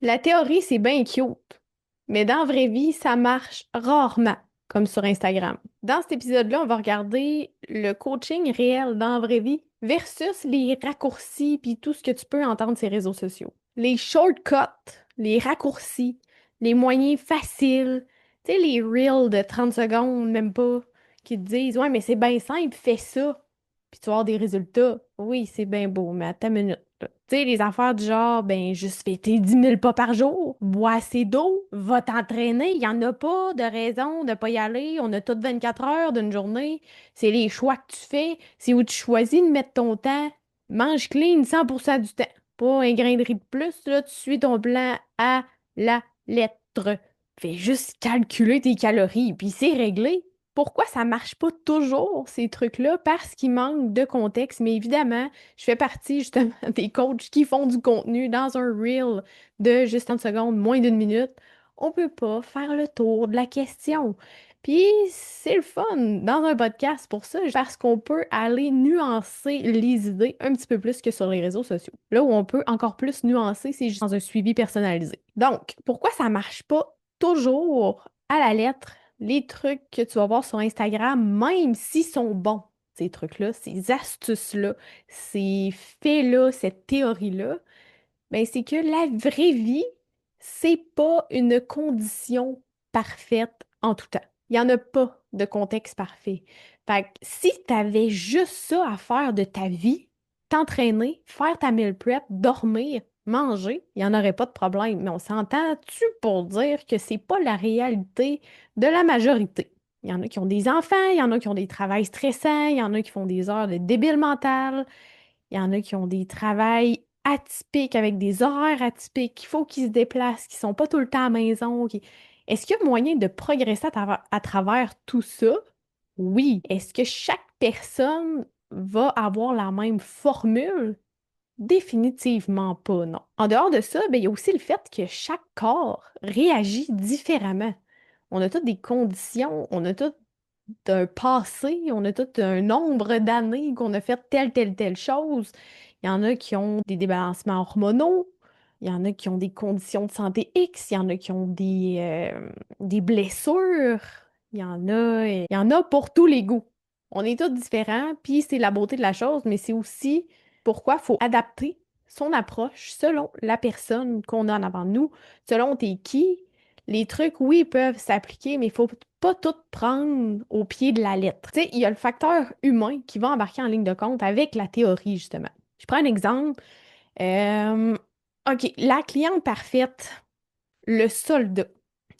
La théorie, c'est bien cute, mais dans la vraie vie, ça marche rarement, comme sur Instagram. Dans cet épisode-là, on va regarder le coaching réel dans la vraie vie versus les raccourcis puis tout ce que tu peux entendre sur les réseaux sociaux. Les shortcuts, les raccourcis, les moyens faciles, tu sais, les reels de 30 secondes, même pas, qui te disent, ouais, mais c'est bien simple, fais ça, puis tu vas avoir des résultats. Oui, c'est bien beau, mais attends une minute. Tu sais, les affaires du genre, ben, juste fais tes 10 000 pas par jour, bois assez d'eau, va t'entraîner. Il n'y en a pas de raison de pas y aller. On a toutes 24 heures d'une journée. C'est les choix que tu fais. C'est où tu choisis de mettre ton temps. Mange clean 100% du temps. Pas un grain de riz de plus, là. Tu suis ton plan à la lettre. Fais juste calculer tes calories, puis c'est réglé. Pourquoi ça marche pas toujours, ces trucs-là? Parce qu'il manque de contexte. Mais évidemment, je fais partie justement des coachs qui font du contenu dans un reel de juste 30 secondes, moins d'une minute. On peut pas faire le tour de la question. Puis c'est le fun dans un podcast pour ça, parce qu'on peut aller nuancer les idées un petit peu plus que sur les réseaux sociaux. Là où on peut encore plus nuancer, c'est juste dans un suivi personnalisé. Donc, pourquoi ça marche pas toujours à la lettre les trucs que tu vas voir sur Instagram, même s'ils sont bons, ces trucs-là, ces astuces-là, ces faits-là, cette théorie-là, ben c'est que la vraie vie, c'est pas une condition parfaite en tout temps. Il n'y en a pas de contexte parfait. Fait que si tu avais juste ça à faire de ta vie, t'entraîner, faire ta meal prep, dormir, manger, il n'y en aurait pas de problème. Mais on s'entend-tu pour dire que c'est pas la réalité de la majorité? Il y en a qui ont des enfants, il y en a qui ont des travails stressants, il y en a qui font des heures de débile mental, il y en a qui ont des travails atypiques avec des horaires atypiques, il faut qu'ils se déplacent, qu'ils sont pas tout le temps à la maison. Est-ce qu'il y a moyen de progresser à travers tout ça? Oui. Est-ce que chaque personne va avoir la même formule? Définitivement pas, non. En dehors de ça, ben, il y a aussi le fait que chaque corps réagit différemment. On a toutes des conditions, on a tout un passé, on a tout un nombre d'années qu'on a fait telle chose. Il y en a qui ont des débalancements hormonaux, il y en a qui ont des conditions de santé X, il y en a qui ont des blessures, il y en a pour tous les goûts. On est tous différents, puis c'est la beauté de la chose, mais c'est aussi pourquoi il faut adapter son approche selon la personne qu'on a en avant de nous, selon t'es qui. Les trucs, oui, peuvent s'appliquer, mais il faut pas tout prendre au pied de la lettre. Tu sais, il y a le facteur humain qui va embarquer en ligne de compte avec la théorie, justement. Je prends un exemple. Euh, OK, la cliente parfaite, le soldat,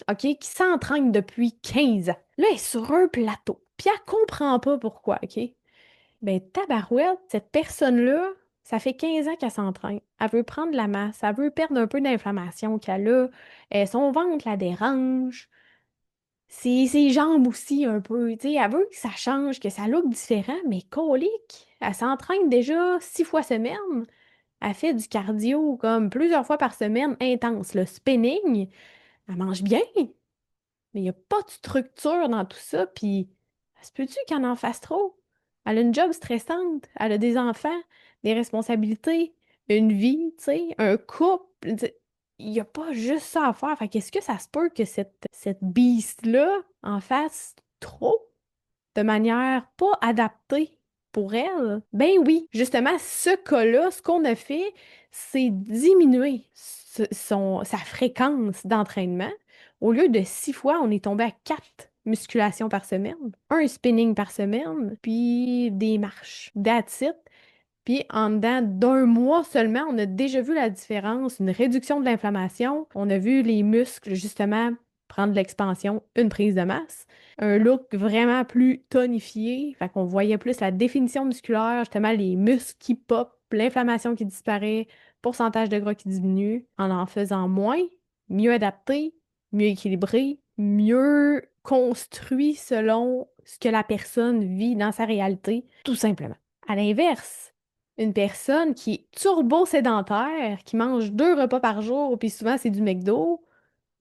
OK, qui s'entraîne depuis 15 ans. Là, elle est sur un plateau. Puis elle comprend pas pourquoi, OK? Ben, tabarouette, cette personne-là, ça fait 15 ans qu'elle s'entraîne. Elle veut prendre de la masse, elle veut perdre un peu d'inflammation qu'elle a. Son ventre la dérange. Ses jambes aussi un peu, tu sais, elle veut que ça change, que ça look différent, mais colique, elle s'entraîne déjà 6 fois semaine. Elle fait du cardio comme plusieurs fois par semaine, intense, le spinning. Elle mange bien, mais il n'y a pas de structure dans tout ça, puis ça se peut-tu qu'elle en fasse trop? Elle a une job stressante, elle a des enfants, des responsabilités, une vie, tu sais, un couple. Tu sais, il n'y a pas juste ça à faire. Fait qu'est-ce que ça se peut que cette beast-là en fasse trop de manière pas adaptée pour elle? Ben oui, justement, ce cas-là, ce qu'on a fait, c'est diminuer sa fréquence d'entraînement. Au lieu de 6 fois, on est tombé à 4 musculations par semaine, un spinning par semaine, puis des marches. That's it. Puis en dedans d'un mois seulement, on a déjà vu la différence, une réduction de l'inflammation. On a vu les muscles, justement, prendre de l'expansion, une prise de masse. Un look vraiment plus tonifié. Fait qu'on voyait plus la définition musculaire, justement, les muscles qui pop, l'inflammation qui disparaît, pourcentage de gras qui diminue, en faisant moins, mieux adapté, mieux équilibré, mieux construit selon ce que la personne vit dans sa réalité, tout simplement. À l'inverse, une personne qui est turbo-sédentaire, qui mange 2 repas par jour, puis souvent c'est du McDo,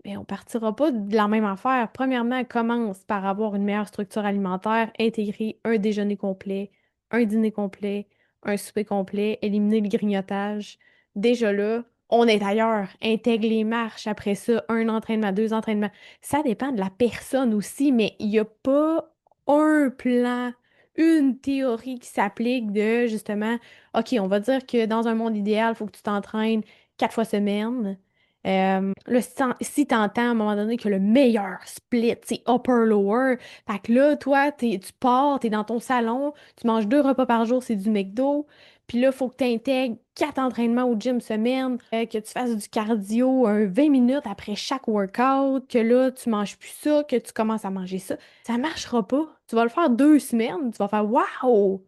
mais on partira pas de la même affaire. Premièrement, elle commence par avoir une meilleure structure alimentaire, intégrer un déjeuner complet, un dîner complet, un souper complet, éliminer le grignotage. Déjà là, On est ailleurs, intègre les marches, après ça, un entraînement, deux entraînements. Ça dépend de la personne aussi, mais il n'y a pas un plan, une théorie qui s'applique de justement, OK, on va dire que dans un monde idéal, il faut que tu t'entraînes 4 fois semaine. Là, si t'entends à un moment donné que le meilleur split, c'est upper-lower, fait que là, toi, tu pars, t'es dans ton salon, tu manges 2 repas par jour, c'est du McDo. Puis là, il faut que tu intègres 4 entraînements au gym semaine, que tu fasses du cardio 20 minutes après chaque workout, que là, tu manges plus ça, que tu commences à manger ça. Ça marchera pas. Tu vas le faire 2 semaines, tu vas faire Waouh!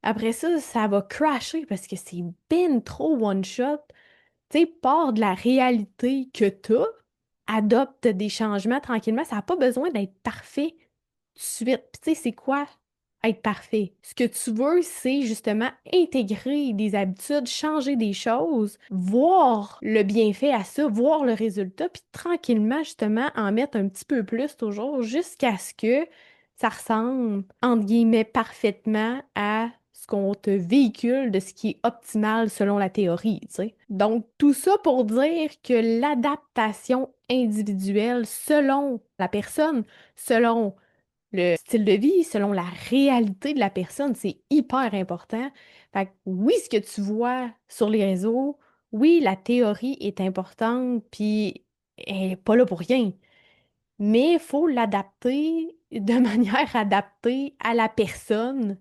Après ça, ça va crasher parce que c'est ben trop one shot. Tu sais, pars de la réalité que t'as, adopte des changements tranquillement. Ça n'a pas besoin d'être parfait tout de suite. Puis tu sais, c'est quoi être parfait? Ce que tu veux, c'est justement intégrer des habitudes, changer des choses, voir le bienfait à ça, voir le résultat, puis tranquillement, justement, en mettre un petit peu plus toujours jusqu'à ce que ça ressemble, entre guillemets, parfaitement à ce qu'on te véhicule de ce qui est optimal selon la théorie, tu sais. Donc, tout ça pour dire que l'adaptation individuelle selon la personne, selon le style de vie, selon la réalité de la personne, c'est hyper important. Fait que oui, ce que tu vois sur les réseaux, oui, la théorie est importante, puis elle est pas là pour rien. Mais il faut l'adapter de manière adaptée à la personne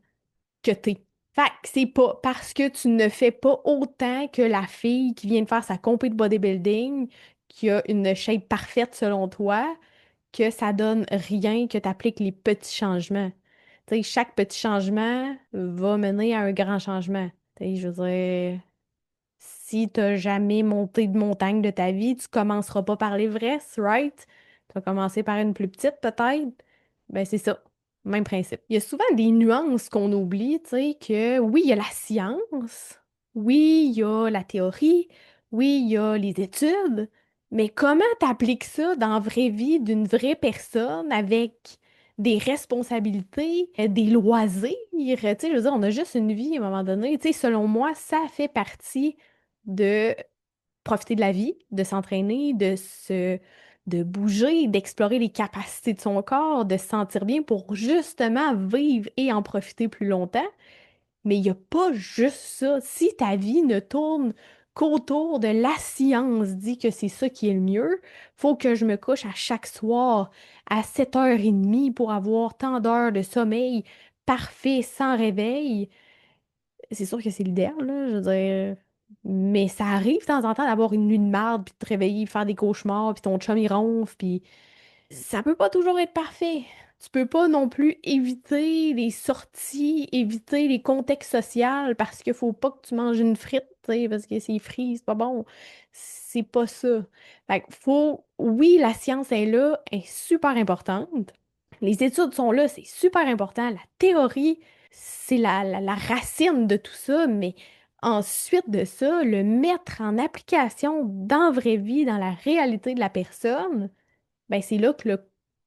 que t'es. Fait que c'est pas parce que tu ne fais pas autant que la fille qui vient de faire sa compé de bodybuilding, qui a une shape parfaite selon toi, que ça donne rien que tu appliques les petits changements. Tu sais, chaque petit changement va mener à un grand changement. Tu sais, je veux dire, si tu n'as jamais monté de montagne de ta vie, tu commenceras pas par l'Everest, right? Tu vas commencer par une plus petite, peut-être. Ben, c'est ça. Même principe. Il y a souvent des nuances qu'on oublie, tu sais, que oui, il y a la science, oui, il y a la théorie, oui, il y a les études, mais comment t'appliques ça dans la vraie vie d'une vraie personne avec des responsabilités, des loisirs? Tu sais, je veux dire, on a juste une vie à un moment donné. Tu sais, selon moi, ça fait partie de profiter de la vie, de s'entraîner, de bouger, d'explorer les capacités de son corps, de se sentir bien pour justement vivre et en profiter plus longtemps. Mais il n'y a pas juste ça. Si ta vie ne tourne qu'autour de la science dit que c'est ça qui est le mieux, faut que je me couche à chaque soir à 7h30 pour avoir tant d'heures de sommeil parfait sans réveil. C'est sûr que c'est l'idéal, là, je veux dire. Mais ça arrive de temps en temps d'avoir une nuit de marde, puis de te réveiller, faire des cauchemars, puis ton chum il ronfle, puis ça peut pas toujours être parfait. Tu peux pas non plus éviter les sorties, éviter les contextes sociaux parce qu'il faut pas que tu manges une frite, tu sais, parce que c'est frit, c'est pas bon. C'est pas ça. Fait que faut, oui, la science est là, elle est super importante. Les études sont là, c'est super important. La théorie, c'est la racine de tout ça, mais ensuite de ça, le mettre en application dans la vraie vie, dans la réalité de la personne, ben c'est là que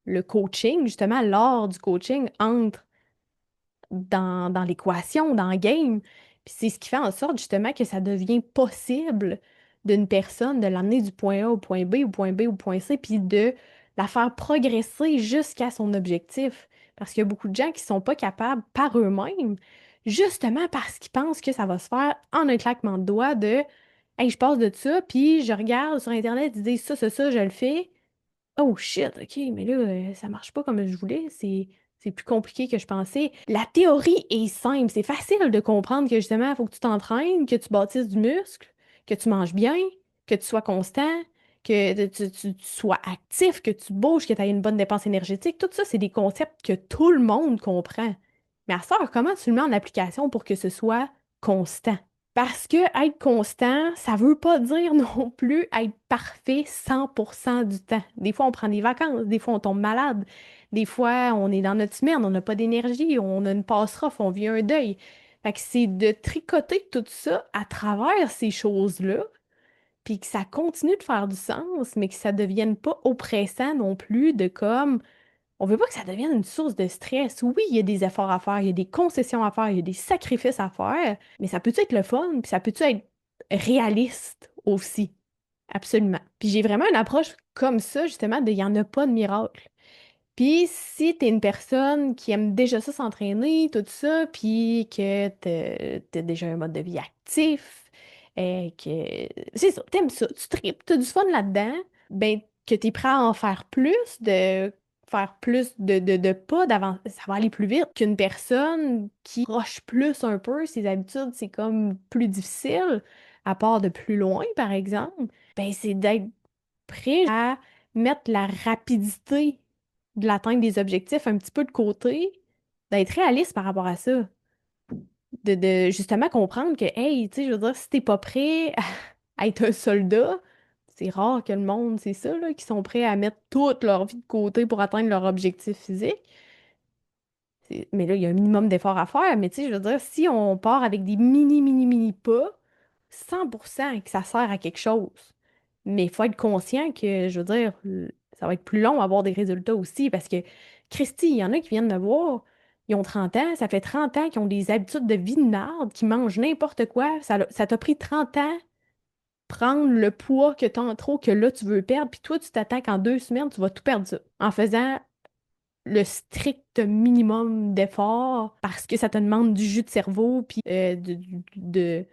le coaching, justement, l'art du coaching entre dans l'équation, dans le game. Puis c'est ce qui fait en sorte justement que ça devient possible d'une personne de l'amener du point A au point B, au point B au point C, puis de la faire progresser jusqu'à son objectif. Parce qu'il y a beaucoup de gens qui sont pas capables par eux-mêmes, justement parce qu'ils pensent que ça va se faire en un claquement de doigts de Hey, je passe de ça, puis je regarde sur Internet, ils disent ça, je le fais. Oh shit, ok, mais là, ça marche pas comme je voulais, c'est plus compliqué que je pensais. La théorie est simple, c'est facile de comprendre que justement, il faut que tu t'entraînes, que tu bâtisses du muscle, que tu manges bien, que tu sois constant, que tu sois actif, que tu bouges, que tu aies une bonne dépense énergétique. Tout ça, c'est des concepts que tout le monde comprend. Mais à ça, comment tu le mets en application pour que ce soit constant? Parce que être constant, ça veut pas dire non plus être parfait 100% du temps. Des fois, on prend des vacances, des fois, on tombe malade, des fois, on est dans notre semaine, on n'a pas d'énergie, on a une passe rough, on vit un deuil. Fait que c'est de tricoter tout ça à travers ces choses-là, puis que ça continue de faire du sens, mais que ça devienne pas oppressant non plus de comme on veut pas que ça devienne une source de stress. Oui, il y a des efforts à faire, il y a des concessions à faire, il y a des sacrifices à faire, mais ça peut être le fun, puis ça peut être réaliste aussi. Absolument. Puis j'ai vraiment une approche comme ça, justement, de il n'y en a pas de miracle. Puis si t'es une personne qui aime déjà ça s'entraîner, tout ça, puis que t'as déjà un mode de vie actif, que c'est ça, t'aimes ça, tu tripes, t'as du fun là-dedans, ben que t'es prêt à en faire plus de pas d'avant, ça va aller plus vite qu'une personne qui roche plus un peu, ses habitudes, c'est comme plus difficile, à part de plus loin, par exemple, ben c'est d'être prêt à mettre la rapidité de l'atteinte des objectifs un petit peu de côté, d'être réaliste par rapport à ça. De justement comprendre que, hey, tu sais, je veux dire, si t'es pas prêt à être un soldat, c'est rare que le monde, c'est ça, là, qui sont prêts à mettre toute leur vie de côté pour atteindre leur objectif physique. Mais là, il y a un minimum d'effort à faire. Mais tu sais, je veux dire, si on part avec des mini pas, 100% que ça sert à quelque chose. Mais il faut être conscient que, je veux dire, ça va être plus long à avoir des résultats aussi. Parce que, Christy, il y en a qui viennent me voir, ils ont 30 ans, ça fait 30 ans qu'ils ont des habitudes de vie de merde, qui mangent n'importe quoi. Ça t'a pris 30 ans prendre le poids que t'as en trop, que là, tu veux perdre. Puis toi, tu t'attends qu'en 2 semaines, tu vas tout perdre ça. En faisant le strict minimum d'effort parce que ça te demande du jus de cerveau puis de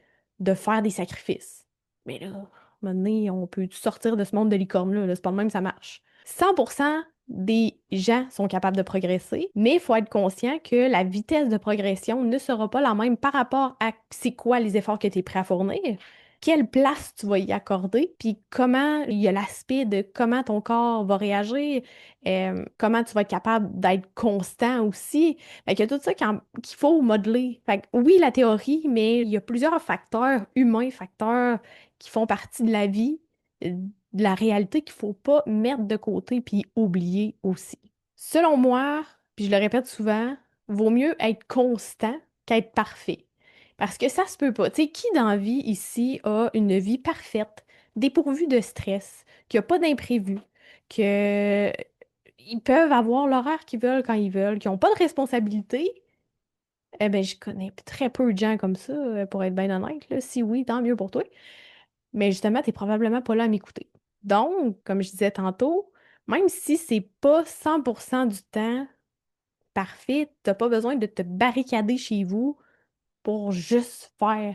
faire des sacrifices. Mais là, à un moment donné, on peut sortir de ce monde de licorne-là. Là, c'est pas le même, ça marche. 100% des gens sont capables de progresser, mais il faut être conscient que la vitesse de progression ne sera pas la même par rapport à c'est quoi les efforts que tu es prêt à fournir, quelle place tu vas y accorder, puis comment il y a l'aspect de comment ton corps va réagir, comment tu vas être capable d'être constant aussi. Fait qu'il y a tout ça qu'il faut modeler. Fait que oui, la théorie, mais il y a plusieurs facteurs humains, facteurs qui font partie de la vie, de la réalité qu'il faut pas mettre de côté puis oublier aussi. Selon moi, puis je le répète souvent, vaut mieux être constant qu'être parfait. Parce que ça se peut pas. Tu sais, qui dans la vie ici a une vie parfaite, dépourvue de stress, qui a pas d'imprévu, que ils peuvent avoir l'horaire qu'ils veulent quand ils veulent, qui n'ont pas de responsabilité? Eh bien, je connais très peu de gens comme ça, pour être bien honnête, là. Si oui, tant mieux pour toi. Mais justement, tu n'es probablement pas là à m'écouter. Donc, comme je disais tantôt, même si c'est pas 100% du temps parfait, t'as pas besoin de te barricader chez vous pour juste faire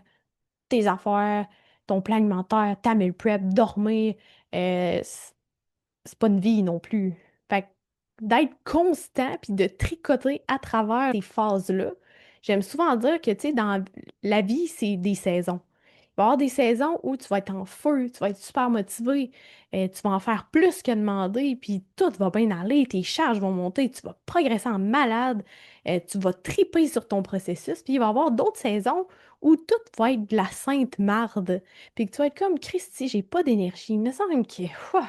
tes affaires, ton plan alimentaire, ta meal prep, dormir. Euh, c'est pas une vie non plus. Fait que d'être constant puis de tricoter à travers ces phases-là, j'aime souvent dire que, tu sais, dans la vie, c'est des saisons. Il va y avoir des saisons où tu vas être en feu, tu vas être super motivé, tu vas en faire plus que demander, puis tout va bien aller, tes charges vont monter, tu vas progresser en malade, tu vas triper sur ton processus, puis il va y avoir d'autres saisons où tout va être de la sainte marde, puis que tu vas être comme Christy, j'ai pas d'énergie, il me semble que ouah,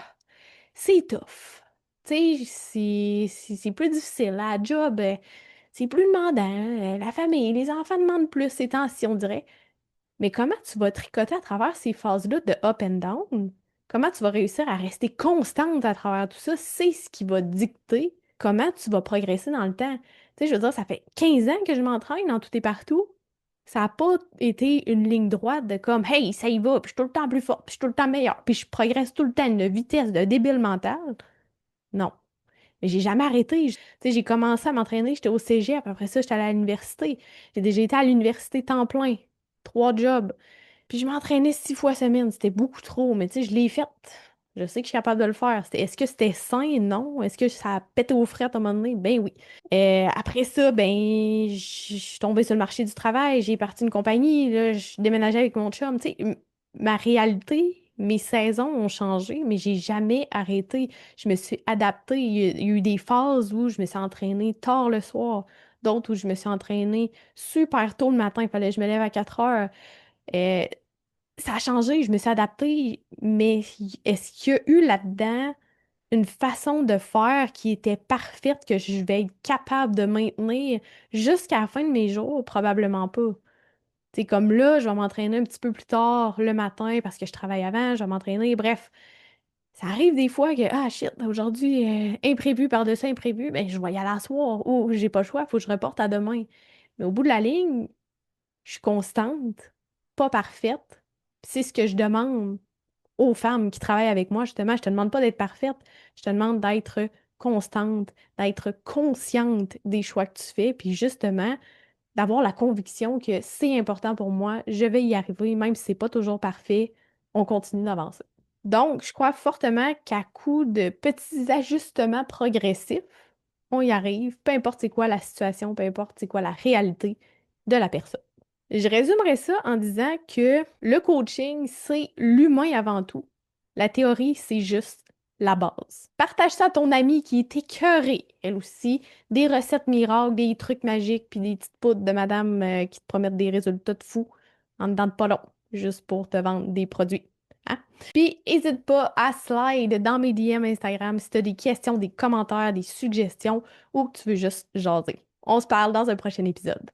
c'est tough. Tu sais, c'est plus difficile. La job, c'est plus demandant. La famille, les enfants demandent plus ces temps-ci, on dirait. Mais comment tu vas tricoter à travers ces phases-là de up and down? Comment tu vas réussir à rester constante à travers tout ça? C'est ce qui va dicter comment tu vas progresser dans le temps. Tu sais, je veux dire, ça fait 15 ans que je m'entraîne dans tout et partout. Ça n'a pas été une ligne droite de comme, hey, ça y va, puis je suis tout le temps plus forte, puis je suis tout le temps meilleure, puis je progresse tout le temps à une vitesse de débile mental. Non. Mais j'ai jamais arrêté. Tu sais, j'ai commencé à m'entraîner, j'étais au cégep, après ça, j'étais allée à l'université. J'ai déjà été à l'université temps plein, 3 jobs. Puis je m'entraînais 6 fois semaine, c'était beaucoup trop, mais tu sais, je l'ai fait. Je sais que je suis capable de le faire. Est-ce que c'était sain? Non. Est-ce que ça a pété aux frettes à un moment donné? Ben oui. Après ça, ben, je suis tombée sur le marché du travail, j'ai parti une compagnie, là, je déménageais avec mon chum. Tu sais, ma réalité, mes saisons ont changé, mais j'ai jamais arrêté. Je me suis adaptée. Il y a eu des phases où je me suis entraînée tard le soir, d'autres où je me suis entraînée super tôt le matin. Il fallait que je me lève à 4 heures. Euh, Ça a changé, je me suis adaptée, mais est-ce qu'il y a eu là-dedans une façon de faire qui était parfaite que je vais être capable de maintenir jusqu'à la fin de mes jours? Probablement pas. C'est comme là, je vais m'entraîner un petit peu plus tard le matin parce que je travaille avant, je vais m'entraîner. Bref, ça arrive des fois que, ah shit, aujourd'hui, imprévu par-dessus imprévu, ben je vais y aller à soir. Ou j'ai pas le choix, il faut que je reporte à demain. Mais au bout de la ligne, je suis constante, pas parfaite. Puis c'est ce que je demande. aux femmes qui travaillent avec moi, justement, je te demande pas d'être parfaite, je te demande d'être constante, d'être consciente des choix que tu fais, puis justement, d'avoir la conviction que c'est important pour moi, je vais y arriver, même si c'est pas toujours parfait, on continue d'avancer. Donc, je crois fortement qu'à coup de petits ajustements progressifs, on y arrive, peu importe c'est quoi la situation, peu importe c'est quoi la réalité de la personne. Je résumerai ça en disant que le coaching, c'est l'humain avant tout. La théorie, c'est juste la base. Partage ça à ton amie qui est écœurée, elle aussi, des recettes miracles, des trucs magiques, puis des petites poudres de madame qui te promettent des résultats de fou en dedans de pas long, juste pour te vendre des produits. Hein? Puis, n'hésite pas à slide dans mes DM Instagram si tu as des questions, des commentaires, des suggestions ou que tu veux juste jaser. On se parle dans un prochain épisode.